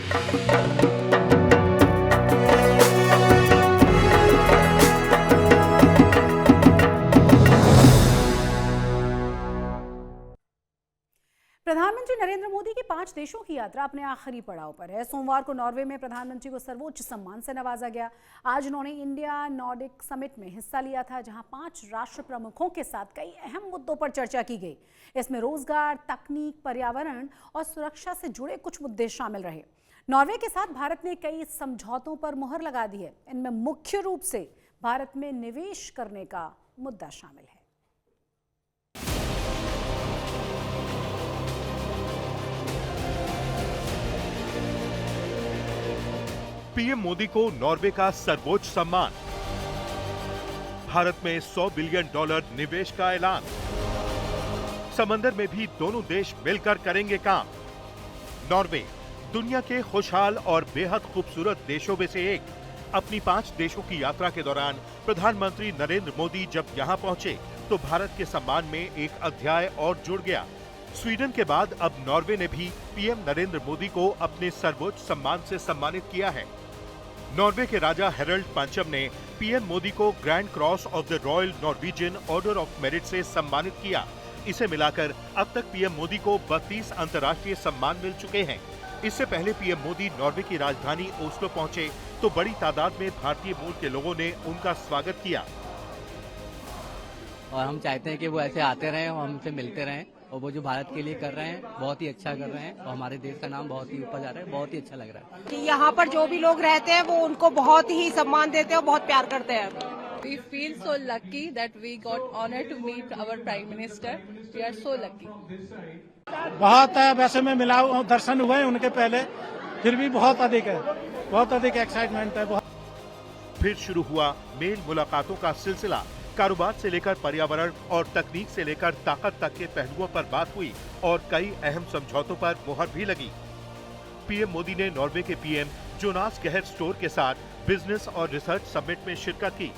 प्रधानमंत्री नरेंद्र मोदी की 5 देशों की यात्रा अपने आखिरी पड़ाव पर है। सोमवार को नॉर्वे में प्रधानमंत्री को सर्वोच्च सम्मान से नवाजा गया। आज उन्होंने इंडिया नॉर्डिक समिट में हिस्सा लिया था, जहां 5 राष्ट्र प्रमुखों के साथ कई अहम मुद्दों पर चर्चा की गई। इसमें रोजगार, तकनीक, पर्यावरण और सुरक्षा से जुड़े कुछ मुद्दे शामिल रहे। नॉर्वे के साथ भारत ने कई समझौतों पर मुहर लगा दी है। इनमें मुख्य रूप से भारत में निवेश करने का मुद्दा शामिल है। पीएम मोदी को नॉर्वे का सर्वोच्च सम्मान, भारत में $100 बिलियन निवेश का ऐलान, समंदर में भी दोनों देश मिलकर करेंगे काम। नॉर्वे दुनिया के खुशहाल और बेहद खूबसूरत देशों में से एक। अपनी 5 देशों की यात्रा के दौरान प्रधानमंत्री नरेंद्र मोदी जब यहां पहुंचे तो भारत के सम्मान में एक अध्याय और जुड़ गया। स्वीडन के बाद अब नॉर्वे ने भी पीएम नरेंद्र मोदी को अपने सर्वोच्च सम्मान से सम्मानित किया है। नॉर्वे के राजा हेरल्ड पंचम ने पीएम मोदी को grand cross of the royal Norwegian order of merit से सम्मानित किया। इसे मिलाकर अब तक पीएम मोदी को 32 अंतर्राष्ट्रीय सम्मान मिल चुके हैं। इससे पहले पीएम मोदी नॉर्वे की राजधानी ओस्लो पहुंचे तो बड़ी तादाद में भारतीय मूल के लोगों ने उनका स्वागत किया। और हम चाहते हैं कि वो ऐसे आते रहें और हमसे मिलते रहें, और वो जो भारत के लिए कर रहे हैं बहुत ही अच्छा कर रहे हैं और हमारे देश का नाम बहुत ही ऊपर जा रहा है। बहुत ही अच्छा लग रहा है कि यहाँ पर जो भी लोग रहते हैं वो उनको बहुत ही सम्मान देते हैं और बहुत प्यार करते हैं। We feel so lucky that we got honor to meet our Prime Minister. We are so lucky. बहुत है, वैसे में मिला दर्शन हुए उनके पहले, फिर भी बहुत अधिक एक्साइटमेंट है। फिर शुरू हुआ मेल मुलाकातों का सिलसिला। कारोबार से लेकर पर्यावरण और तकनीक से लेकर ताकत तक के पहलुओं पर बात हुई और कई अहम समझौतों पर मुहर भी लगी। पीएम मोदी ने नॉर्वे के पीएम जोनास गेहर स्टोर के साथ बिजनेस और रिसर्च समिट में शिरकत की।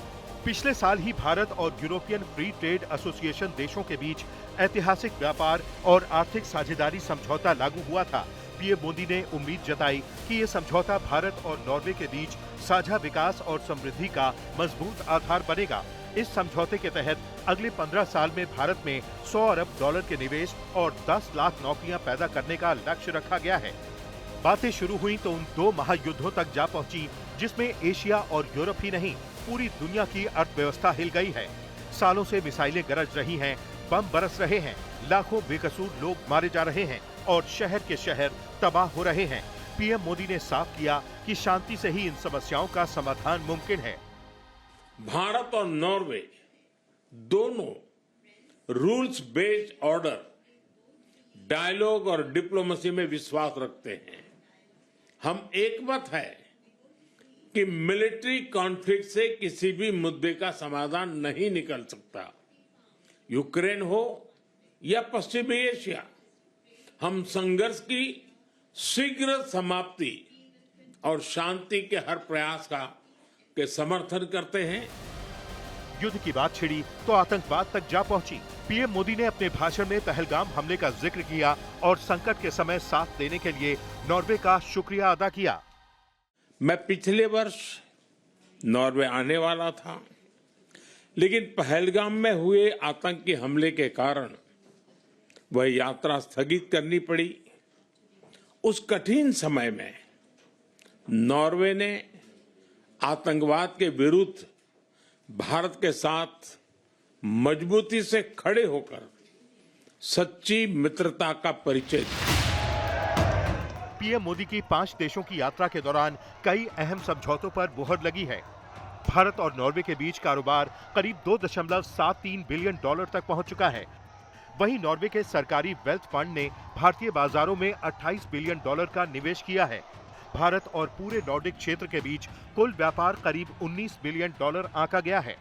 पिछले साल ही भारत और यूरोपियन फ्री ट्रेड एसोसिएशन देशों के बीच ऐतिहासिक व्यापार और आर्थिक साझेदारी समझौता लागू हुआ था। पीएम मोदी ने उम्मीद जताई कि ये समझौता भारत और नॉर्वे के बीच साझा विकास और समृद्धि का मजबूत आधार बनेगा। इस समझौते के तहत अगले 15 साल में भारत में $100 अरब के निवेश और 10 लाख नौकरियां पैदा करने का लक्ष्य रखा गया है। बातें शुरू हुई तो उन 2 महायुद्धों तक जा पहुंची जिसमें एशिया और यूरोप ही नहीं पूरी दुनिया की अर्थव्यवस्था हिल गई है। सालों से मिसाइलें गरज रही हैं, बम बरस रहे हैं, लाखों बेकसूर लोग मारे जा रहे हैं और शहर के शहर तबाह हो रहे हैं। पीएम मोदी ने साफ किया कि शांति से ही इन समस्याओं का समाधान मुमकिन है। भारत और नॉर्वे दोनों रूल्स बेस्ड ऑर्डर, डायलॉग और डिप्लोमेसी में विश्वास रखते हैं। हम एकमत है कि मिलिट्री कॉन्फ्लिक्ट से किसी भी मुद्दे का समाधान नहीं निकल सकता। यूक्रेन हो या पश्चिमी एशिया, हम संघर्ष की शीघ्र समाप्ति और शांति के हर प्रयास के समर्थन करते हैं। युद्ध की बात छिड़ी तो आतंकवाद तक जा पहुंची। पीएम मोदी ने अपने भाषण में पहलगाम हमले का जिक्र किया और संकट के समय साथ देने के लिए नॉर्वे का शुक्रिया अदा किया। मैं पिछले वर्ष नॉर्वे आने वाला था, लेकिन पहलगाम में हुए आतंकी हमले के कारण वह यात्रा स्थगित करनी पड़ी। उस कठिन समय में नॉर्वे ने आतंकवाद के विरुद्ध भारत के साथ मजबूती से खड़े होकर सच्ची मित्रता का परिचय दिया। पीएम मोदी की 5 देशों की यात्रा के दौरान कई अहम समझौतों पर मुहर लगी है। भारत और नॉर्वे के बीच कारोबार करीब $2.73 बिलियन तक पहुंच चुका है। वहीं नॉर्वे के सरकारी वेल्थ फंड ने भारतीय बाजारों में $28 बिलियन का निवेश किया है। भारत और पूरे नॉर्डिक क्षेत्र के बीच कुल व्यापार करीब $19 बिलियन आंका गया है।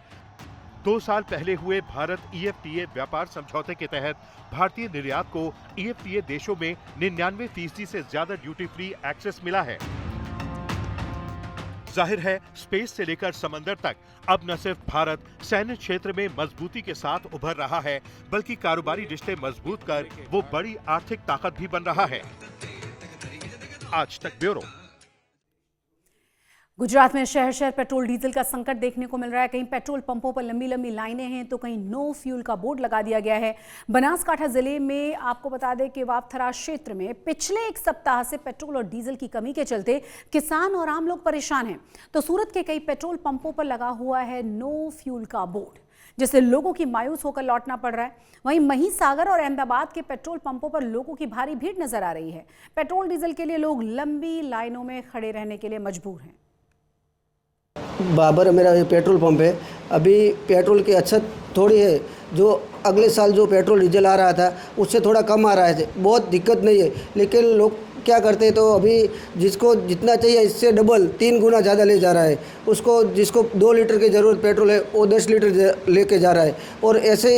2 साल पहले हुए भारत EFTA व्यापार समझौते के तहत भारतीय निर्यात को EFTA देशों में 99% से ज्यादा ड्यूटी फ्री एक्सेस मिला है। जाहिर है, स्पेस से लेकर समंदर तक अब न सिर्फ भारत सैन्य क्षेत्र में मजबूती के साथ उभर रहा है, बल्कि कारोबारी रिश्ते मजबूत कर वो बड़ी आर्थिक ताकत भी बन रहा है। आज तक ब्यूरो। गुजरात में शहर शहर पेट्रोल डीजल का संकट देखने को मिल रहा है। कहीं पेट्रोल पंपों पर लंबी लंबी लाइनें हैं तो कहीं नो फ्यूल का बोर्ड लगा दिया गया है। बनासकांठा जिले में आपको बता दें कि वापथरा क्षेत्र में पिछले एक सप्ताह से पेट्रोल और डीजल की कमी के चलते किसान और आम लोग परेशान हैं। तो सूरत के कई पेट्रोल पंपों पर लगा हुआ है नो फ्यूल का बोर्ड, जिससे लोगों की मायूस होकर लौटना पड़ रहा है। वहीं महिसागर और अहमदाबाद के पेट्रोल पंपों पर लोगों की भारी भीड़ नजर आ रही है। पेट्रोल डीजल के लिए लोग लंबी लाइनों में खड़े रहने के लिए मजबूर हैं। बाबर मेरा पेट्रोल पंप है। अभी पेट्रोल की अछत थोड़ी है। जो अगले साल जो पेट्रोल डीजल आ रहा था उससे थोड़ा कम आ रहा है। बहुत दिक्कत नहीं है, लेकिन लोग क्या करते हैं तो अभी जिसको जितना चाहिए इससे डबल 3 गुना ज़्यादा ले जा रहा है। उसको जिसको 2 लीटर की ज़रूरत पेट्रोल है वो 10 लीटर लेके जा रहा है। और ऐसे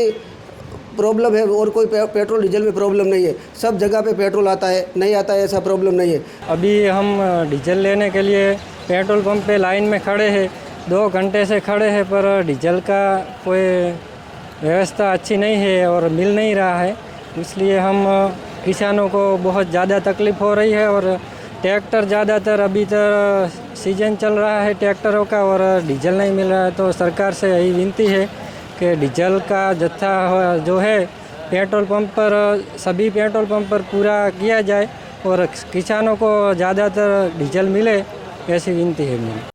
प्रॉब्लम है और कोई पेट्रोल डीजल में प्रॉब्लम नहीं है। सब जगह पे पेट्रोल आता है, नहीं आता है ऐसा प्रॉब्लम नहीं है। अभी हम डीजल लेने के लिए पेट्रोल पंप पे लाइन में खड़े हैं, 2 घंटे से खड़े हैं, पर डीजल का कोई व्यवस्था अच्छी नहीं है और मिल नहीं रहा है। इसलिए हम किसानों को बहुत ज़्यादा तकलीफ़ हो रही है। और ट्रैक्टर ज़्यादातर अभी तो सीजन चल रहा है ट्रैक्टरों का और डीजल नहीं मिल रहा है। तो सरकार से यही विनती है कि डीजल का जत्था जो है पेट्रोल पंप पर, सभी पेट्रोल पंप पर पूरा किया जाए और किसानों को ज़्यादातर डीजल मिले, ऐसी विनती है मेरी।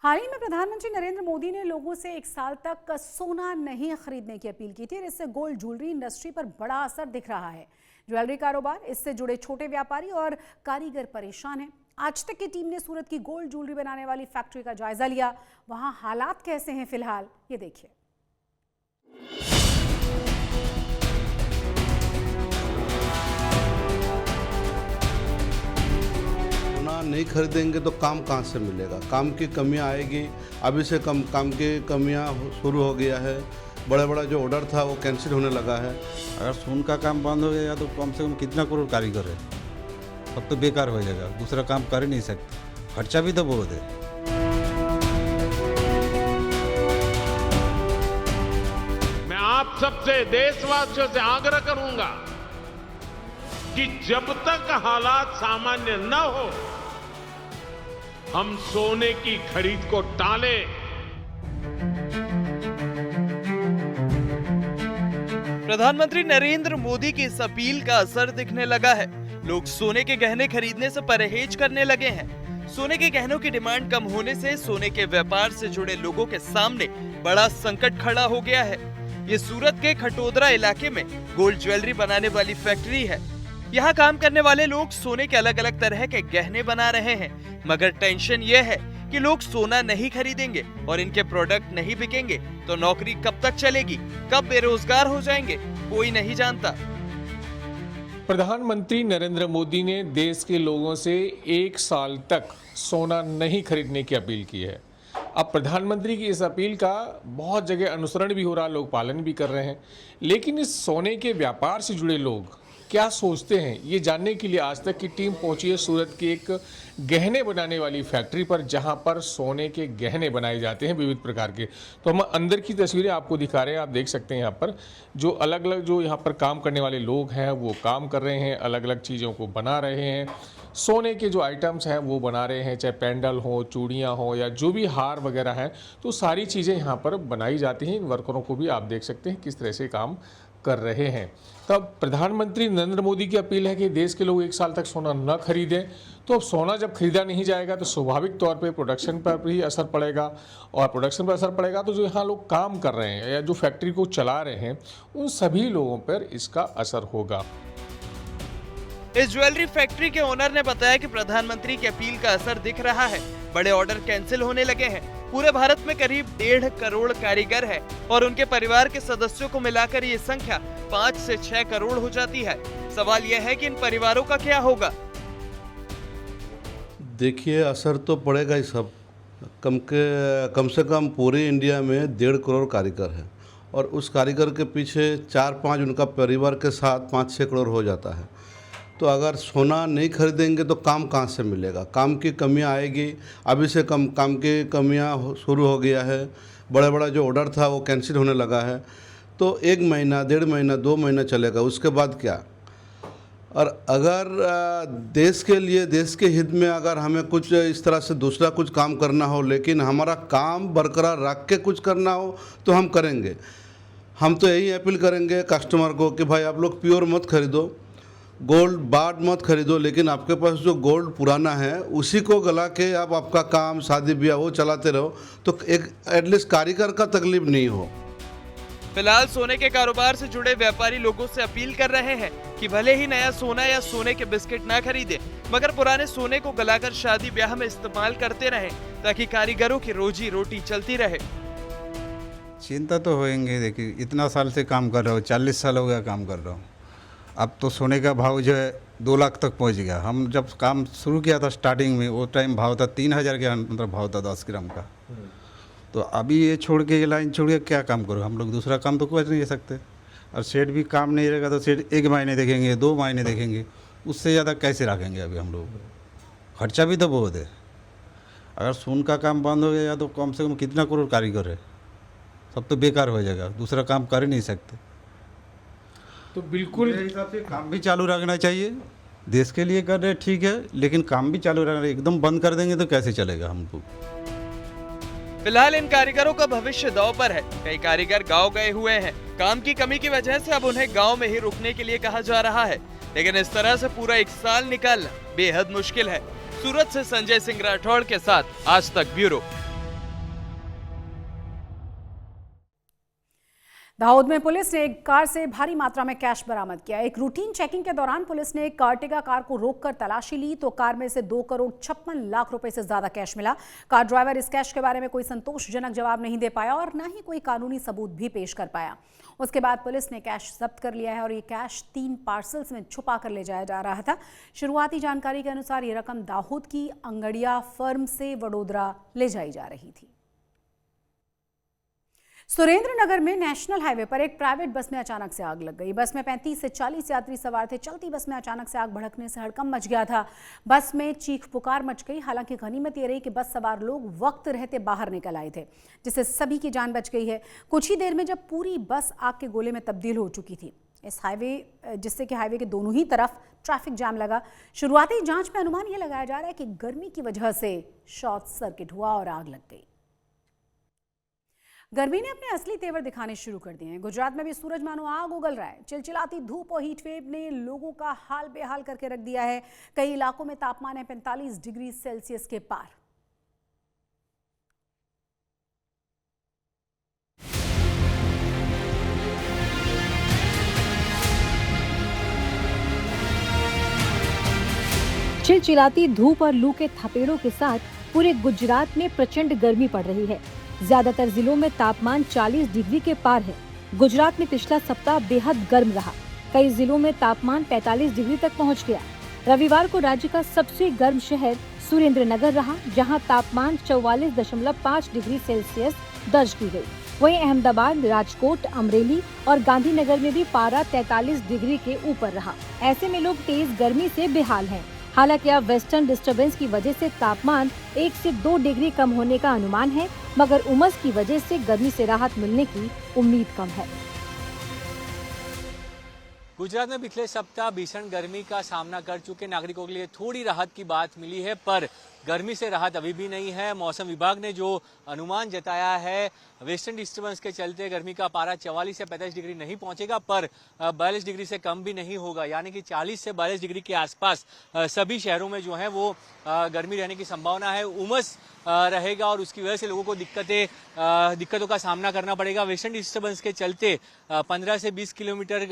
हाल ही में प्रधानमंत्री नरेंद्र मोदी ने लोगों से 1 साल तक सोना नहीं खरीदने की अपील की थी और इससे गोल्ड ज्वेलरी इंडस्ट्री पर बड़ा असर दिख रहा है। ज्वेलरी कारोबार, इससे जुड़े छोटे व्यापारी और कारीगर परेशान हैं। आज तक की टीम ने सूरत की गोल्ड ज्वेलरी बनाने वाली फैक्ट्री का जायजा लिया। वहां हालात कैसे हैं फिलहाल, ये देखिए। सोना नहीं खरीदेंगे तो काम कहाँ से मिलेगा? काम की कमियां आएगी। अभी से काम की कमियां शुरू हो गया है। बड़ा बड़ा जो ऑर्डर था वो कैंसिल होने लगा है। अगर सोन का काम बंद हो गया तो कम से कम कितना करोड़ कारीगर है, सब तो बेकार हो जाएगा। दूसरा काम कर ही नहीं सकते, खर्चा भी तो बहुत है। मैं आप सबसे, देशवासियों से आग्रह करूंगा कि जब तक हालात सामान्य न हो हम सोने की खरीद को टालें। प्रधानमंत्री नरेंद्र मोदी की इस अपील का असर दिखने लगा है। लोग सोने के गहने खरीदने से परहेज करने लगे हैं। सोने के गहनों की डिमांड कम होने से सोने के व्यापार से जुड़े लोगों के सामने बड़ा संकट खड़ा हो गया है। ये सूरत के खटोदरा इलाके में गोल्ड ज्वेलरी बनाने वाली फैक्ट्री है। यहाँ काम करने वाले लोग सोने के अलग अलग तरह के गहने बना रहे हैं, मगर टेंशन ये है कि लोग सोना नहीं खरीदेंगे और इनके प्रोडक्ट नहीं बिकेंगे तो नौकरी कब तक चलेगी, कब बेरोजगार हो जाएंगे, कोई नहीं जानता। प्रधानमंत्री नरेंद्र मोदी ने देश के लोगों से 1 साल तक सोना नहीं खरीदने की अपील की है। अब प्रधानमंत्री की इस अपील का बहुत जगह अनुसरण भी हो रहा, लोग पालन भी कर रहे हैं। लेकिन इस सोने के व्यापार से जुड़े लोग क्या सोचते हैं, ये जानने के लिए आज तक की टीम पहुंची है सूरत की एक गहने बनाने वाली फैक्ट्री पर, जहां पर सोने के गहने बनाए जाते हैं विविध प्रकार के। तो हम अंदर की तस्वीरें आपको दिखा रहे हैं। आप देख सकते हैं यहाँ पर जो अलग अलग जो यहाँ पर काम करने वाले लोग हैं वो काम कर रहे हैं, अलग अलग चीज़ों को बना रहे हैं। सोने के जो आइटम्स हैं वो बना रहे हैं, चाहे पेंडल हो, चूड़ियाँ हो या जो भी हार वगैरह हैं, तो सारी चीज़ें यहाँ पर बनाई जाती हैं। इन वर्करों को भी आप देख सकते हैं किस तरह से काम कर रहे हैं। तब प्रधानमंत्री नरेंद्र मोदी की अपील है कि देश के लोग 1 साल तक सोना न खरीदें। तो अब सोना जब खरीदा नहीं जाएगा तो स्वाभाविक तौर पे प्रोडक्शन पर भी असर पड़ेगा, और प्रोडक्शन पर असर पड़ेगा तो जो यहाँ लोग काम कर रहे हैं या जो फैक्ट्री को चला रहे हैं उन सभी लोगों पर इसका असर होगा। इस ज्वेलरी फैक्ट्री के ओनर ने बताया कि प्रधानमंत्री की अपील का असर दिख रहा है। बड़े ऑर्डर कैंसिल होने लगे हैं। पूरे भारत में करीब 1.5 करोड़ कारीगर है और उनके परिवार के सदस्यों को मिलाकर ये संख्या 5 से 6 करोड़ हो जाती है। सवाल यह है कि इन परिवारों का क्या होगा। देखिए, असर तो पड़ेगा ही। सब कम से कम पूरे इंडिया में 1.5 करोड़ कारीगर है और उस कारीगर के पीछे 4-5 उनका परिवार के साथ 5-6 करोड़ हो जाता है। तो अगर सोना नहीं खरीदेंगे तो काम कहाँ से मिलेगा? काम की कमियां आएगी। अभी से काम की कमियां शुरू हो गया है। बड़ा बड़ा जो ऑर्डर था वो कैंसिल होने लगा है। तो 1 महीना, 1.5 महीना, 2 महीना चलेगा, उसके बाद क्या? और अगर देश के लिए, देश के हित में अगर हमें कुछ इस तरह से दूसरा कुछ काम करना हो, लेकिन हमारा काम बरकरार रख के कुछ करना हो तो हम करेंगे। हम तो यही अपील करेंगे कस्टमर को कि भाई आप लोग प्योर मत खरीदो, गोल्ड बार मत खरीदो, लेकिन आपके पास जो गोल्ड पुराना है उसी को गला के आप आपका काम, शादी ब्याह वो चलाते रहो, तो एक एटलीस्ट कारीगर का तकलीफ नहीं हो। फिलहाल सोने के कारोबार से जुड़े व्यापारी लोगों से अपील कर रहे हैं कि भले ही नया सोना या सोने के बिस्किट ना खरीदें, मगर पुराने सोने को गलाकर शादी ब्याह में इस्तेमाल करते रहें, ताकि कारीगरों की रोजी रोटी चलती रहे। चिंता तो होएंगे। देखिए, इतना साल से काम कर रहा हूँ, 40 साल हो गया काम कर रहा हूँ। अब तो सोने का भाव जो है 2 लाख तक पहुँच गया। हम जब काम शुरू किया था स्टार्टिंग में, वो टाइम भाव था 3000 के अंदर भाव था 10 ग्राम का। तो अभी ये छोड़ के, ये लाइन छोड़ के क्या काम करो? हम लोग दूसरा काम तो कर नहीं सकते। और सेठ भी काम नहीं रहेगा तो सेठ 1 महीने देखेंगे, 2 महीने देखेंगे, उससे ज़्यादा कैसे रखेंगे? अभी हम लोग खर्चा भी तो बहुत है। अगर सोन का काम बंद हो गया तो कम से कम कितना करोड़ कारीगर है, सब तो बेकार हो जाएगा, दूसरा काम कर ही नहीं सकते। तो बिल्कुल मेरे हिसाब से काम भी चालू रखना चाहिए। देश के लिए कर रहे ठीक है, लेकिन काम भी चालू रखना। एकदम बंद कर देंगे तो कैसे चलेगा हमको? फिलहाल इन कारीगरों का भविष्य दांव पर है। कई कारीगर गांव गए हुए हैं। काम की कमी की वजह से अब उन्हें गांव में ही रुकने के लिए कहा जा रहा है, लेकिन इस तरह से पूरा 1 साल निकालना बेहद मुश्किल है। सूरत से संजय सिंह राठौड़ के साथ आज तक ब्यूरो। दाहोद में पुलिस ने एक कार से भारी मात्रा में कैश बरामद किया। एक रूटीन चेकिंग के दौरान पुलिस ने एक कार्टिगा कार को रोककर तलाशी ली तो कार में से 2 करोड़ 56 लाख रुपए से ज्यादा कैश मिला। कार ड्राइवर इस कैश के बारे में कोई संतोषजनक जवाब नहीं दे पाया और न ही कोई कानूनी सबूत भी पेश कर पाया। उसके बाद पुलिस ने कैश जब्त कर लिया है और ये कैश 3 पार्सल्स में छुपा कर ले जाया जा रहा था। शुरुआती जानकारी के अनुसार ये रकम दाहोद की अंगड़िया फर्म से वडोदरा ले जाई जा रही थी। सुरेंद्रनगर में नेशनल हाईवे पर एक प्राइवेट बस में अचानक से आग लग गई। बस में 35 से 40 यात्री सवार थे। चलती बस में अचानक से आग भड़कने से हड़कंप मच गया था। बस में चीख पुकार मच गई। हालांकि गनीमत ये रही कि बस सवार लोग वक्त रहते बाहर निकल आए थे, जिससे सभी की जान बच गई है। कुछ ही देर में जब पूरी बस आग के गोले में तब्दील हो चुकी थी, जिससे कि हाईवे के दोनों ही तरफ ट्रैफिक जाम लगा। शुरुआती जांच में अनुमान ये लगाया जा रहा है कि गर्मी की वजह से शॉर्ट सर्किट हुआ और आग लग गई। गर्मी ने अपने असली तेवर दिखाने शुरू कर दिए हैं। गुजरात में भी सूरज मानो आग उगल रहा है। चिलचिलाती धूप और हीट वेव ने लोगों का हाल बेहाल करके रख दिया है। कई इलाकों में तापमान है 45 डिग्री सेल्सियस के पार। चिलचिलाती धूप और लू के थपेड़ों के साथ पूरे गुजरात में प्रचंड गर्मी पड़ रही है। ज्यादातर जिलों में तापमान 40 डिग्री के पार है। गुजरात में पिछला सप्ताह बेहद गर्म रहा। कई जिलों में तापमान 45 डिग्री तक पहुंच गया। रविवार को राज्य का सबसे गर्म शहर सुरेंद्रनगर रहा, जहां तापमान 44.5 डिग्री सेल्सियस दर्ज की गई। वहीं अहमदाबाद, राजकोट, अमरेली और गांधीनगर में भी पारा 43 डिग्री के ऊपर रहा। ऐसे में लोग तेज गर्मी से बेहाल हैं। हालांकि अब वेस्टर्न डिस्टर्बेंस की वजह से तापमान 1 से 2 डिग्री कम होने का अनुमान है, मगर उमस की वजह से गर्मी से राहत मिलने की उम्मीद कम है। गुजरात में पिछले सप्ताह भीषण गर्मी का सामना कर चुके नागरिकों के लिए थोड़ी राहत की बात मिली है, पर गर्मी से राहत अभी भी नहीं है। मौसम विभाग ने जो अनुमान जताया है, वेस्टर्न डिस्टर्बेंस के चलते गर्मी का पारा 44 से 45 डिग्री नहीं पहुंचेगा, पर 42 डिग्री से कम भी नहीं होगा। यानी कि 40 से 42 डिग्री के आसपास सभी शहरों में जो है वो गर्मी रहने की संभावना है। उमस रहेगा और उसकी वजह से लोगों को दिक्कतों का सामना करना पड़ेगा। वेस्टर्न डिस्टर्बेंस के चलते 15 से 20 किलोमीटर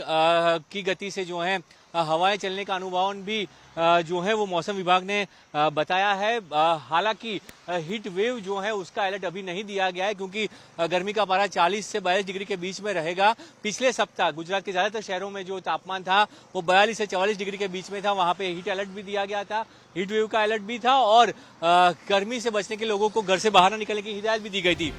की गति से जो है हवाएं चलने का अनुमान भी जो है वो मौसम विभाग ने बताया है। हालांकि हीट वेव जो है उसका अलर्ट अभी नहीं दिया गया है, क्योंकि गर्मी का पारा 40 से 42 डिग्री के बीच में रहेगा। पिछले सप्ताह गुजरात के ज्यादातर शहरों में जो तापमान था वो 42 से 44 डिग्री के बीच में था। वहां पे हीट अलर्ट भी दिया गया था, हीट वेव का अलर्ट भी था और गर्मी से बचने के लोगों को घर से बाहर न निकलने की हिदायत भी दी गई थी।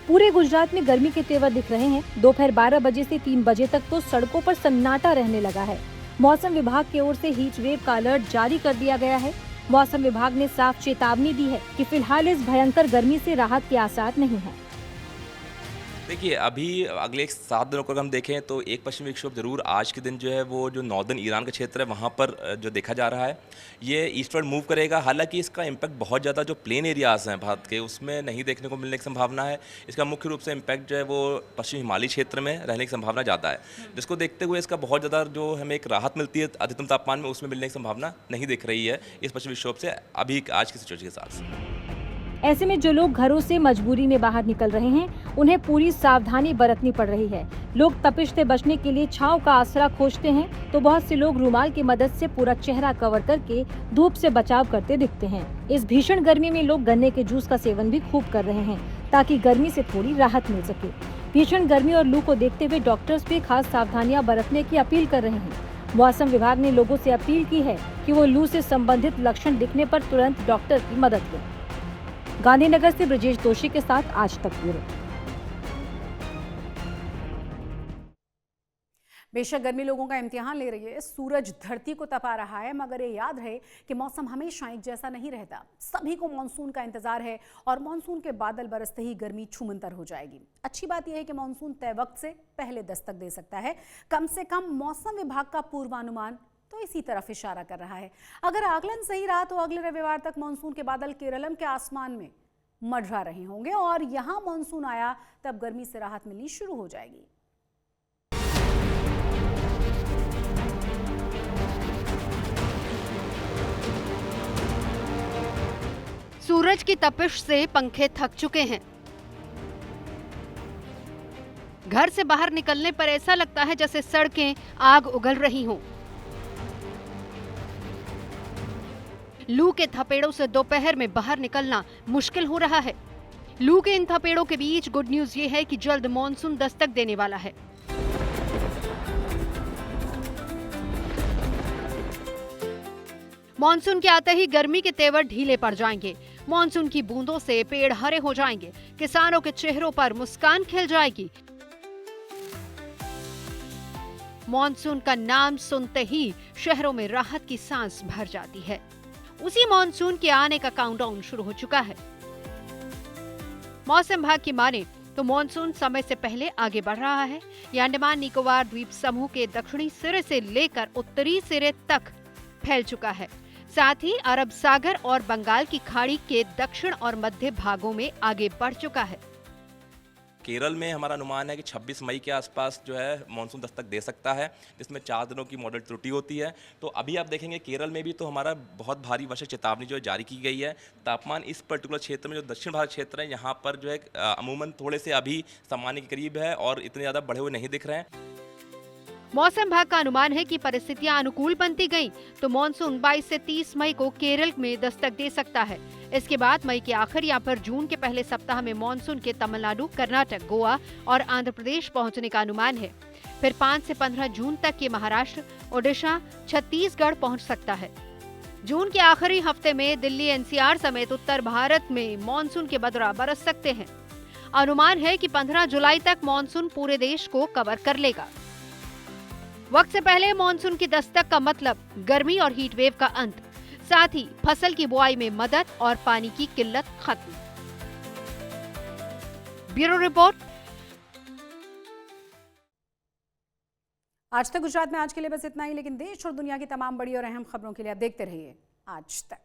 पूरे गुजरात में गर्मी के तेवर दिख रहे हैं। दोपहर 12 बजे से 3 बजे तक तो सड़कों पर सन्नाटा रहने लगा है। मौसम विभाग की ओर से हीट वेव का अलर्ट जारी कर दिया गया है। मौसम विभाग ने साफ चेतावनी दी है कि फिलहाल इस भयंकर गर्मी से राहत के आसार नहीं है। देखिए अभी अगले 7 दिनों को अगर हम देखें तो एक पश्चिमी विक्षोभ जरूर आज के दिन जो है वो जो नॉर्दर्न ईरान का क्षेत्र है वहाँ पर जो देखा जा रहा है ये ईस्टवर्ड मूव करेगा। हालांकि इसका इम्पैक्ट बहुत ज़्यादा जो प्लेन एरियाज़ हैं भारत के उसमें नहीं देखने को मिलने की संभावना है। इसका मुख्य रूप से इम्पैक्ट जो है वो पश्चिमी हिमालयी क्षेत्र में रहने की संभावना ज़्यादा है, जिसको देखते हुए इसका बहुत ज़्यादा जो हमें एक राहत मिलती है अधिकतम तापमान में उसमें मिलने की संभावना नहीं दिख रही है इस पश्चिमी विक्षोभ से अभी आज की सिचुएशन के हिसाब से। ऐसे में जो लोग घरों से मजबूरी में बाहर निकल रहे हैं उन्हें पूरी सावधानी बरतनी पड़ रही है। लोग तपिश से बचने के लिए छांव का आसरा खोजते हैं तो बहुत से लोग रुमाल की मदद से पूरा चेहरा कवर करके धूप से बचाव करते दिखते हैं। इस भीषण गर्मी में लोग गन्ने के जूस का सेवन भी खूब कर रहे हैं ताकि गर्मी से थोड़ी राहत मिल सके। भीषण गर्मी और लू को देखते हुए डॉक्टर्स भी खास सावधानियां बरतने की अपील कर रहे हैं। मौसम विभाग ने लोगों से अपील की है कि वो लू से संबंधित लक्षण दिखने पर तुरंत डॉक्टर की मदद लें। गांधीनगर से ब्रजेश दोषी के साथ आज तक ब्यूरो। बेशक गर्मी लोगों का इम्तिहान ले रही है, सूरज धरती को तपा रहा है, मगर ये याद रहे कि मौसम हमेशा एक जैसा नहीं रहता। सभी को मानसून का इंतजार है और मानसून के बादल बरसते ही गर्मी छूमंतर हो जाएगी। अच्छी बात यह है कि मानसून तय वक्त से पहले दस्तक दे सकता है। कम से कम मौसम विभाग का पूर्वानुमान तो इसी तरफ इशारा कर रहा है। अगर आकलन सही रहा तो अगले रविवार तक मानसून के बादल केरलम के आसमान में मंडरा रहे होंगे और यहां मानसून आया तब गर्मी से राहत मिलनी शुरू हो जाएगी। सूरज की तपिश से पंखे थक चुके हैं। घर से बाहर निकलने पर ऐसा लगता है जैसे सड़कें आग उगल रही हों। लू के थपेड़ों से दोपहर में बाहर निकलना मुश्किल हो रहा है। लू के इन थपेड़ों के बीच गुड न्यूज ये है कि जल्द मॉनसून दस्तक देने वाला है। मॉनसून के आते ही गर्मी के तेवर ढीले पड़ जाएंगे। मॉनसून की बूंदों से पेड़ हरे हो जाएंगे, किसानों के चेहरों पर मुस्कान खिल जाएगी। मॉनसून का नाम सुनते ही शहरों में राहत की सांस भर जाती है। उसी मॉनसून के आने का काउंटडाउन शुरू हो चुका है। मौसम विभाग की माने तो मॉनसून समय से पहले आगे बढ़ रहा है। ये अंडमान निकोबार द्वीप समूह के दक्षिणी सिरे से लेकर उत्तरी सिरे तक फैल चुका है। साथ ही अरब सागर और बंगाल की खाड़ी के दक्षिण और मध्य भागों में आगे बढ़ चुका है। केरल में हमारा अनुमान है कि 26 मई के आसपास जो है मानसून दस्तक दे सकता है, जिसमें 4 दिनों की मॉडल त्रुटि होती है। तो अभी आप देखेंगे केरल में भी तो हमारा बहुत भारी वर्षा चेतावनी जो है जारी की गई है। तापमान इस पर्टिकुलर क्षेत्र में जो दक्षिण भारत क्षेत्र है यहाँ पर जो है अमूमन थोड़े से अभी सामान्य के करीब है और इतने ज़्यादा बढ़े हुए नहीं दिख रहे हैं। मौसम विभाग का अनुमान है कि परिस्थितियां अनुकूल बनती गईं तो मॉनसून 22 से 30 मई को केरल में दस्तक दे सकता है। इसके बाद मई के आखिर या फिर जून के पहले सप्ताह में मॉनसून के तमिलनाडु, कर्नाटक, गोवा और आंध्र प्रदेश पहुंचने का अनुमान है। फिर 5 से 15 जून तक ये महाराष्ट्र, ओडिशा, छत्तीसगढ़ पहुंच सकता है। जून के आखिरी हफ्ते में दिल्ली, एनसीआर समेत उत्तर भारत में मॉनसून के बदरा बरस सकते हैं। अनुमान है कि 15 जुलाई तक मॉनसून पूरे देश को कवर कर लेगा। वक्त से पहले मॉनसून की दस्तक का मतलब गर्मी और हीट वेव का अंत, साथ ही फसल की बुआई में मदद और पानी की किल्लत खत्म। Bureau report. आज तक गुजरात में आज के लिए बस इतना ही, लेकिन देश और दुनिया की तमाम बड़ी और अहम खबरों के लिए आप देखते रहिए आज तक।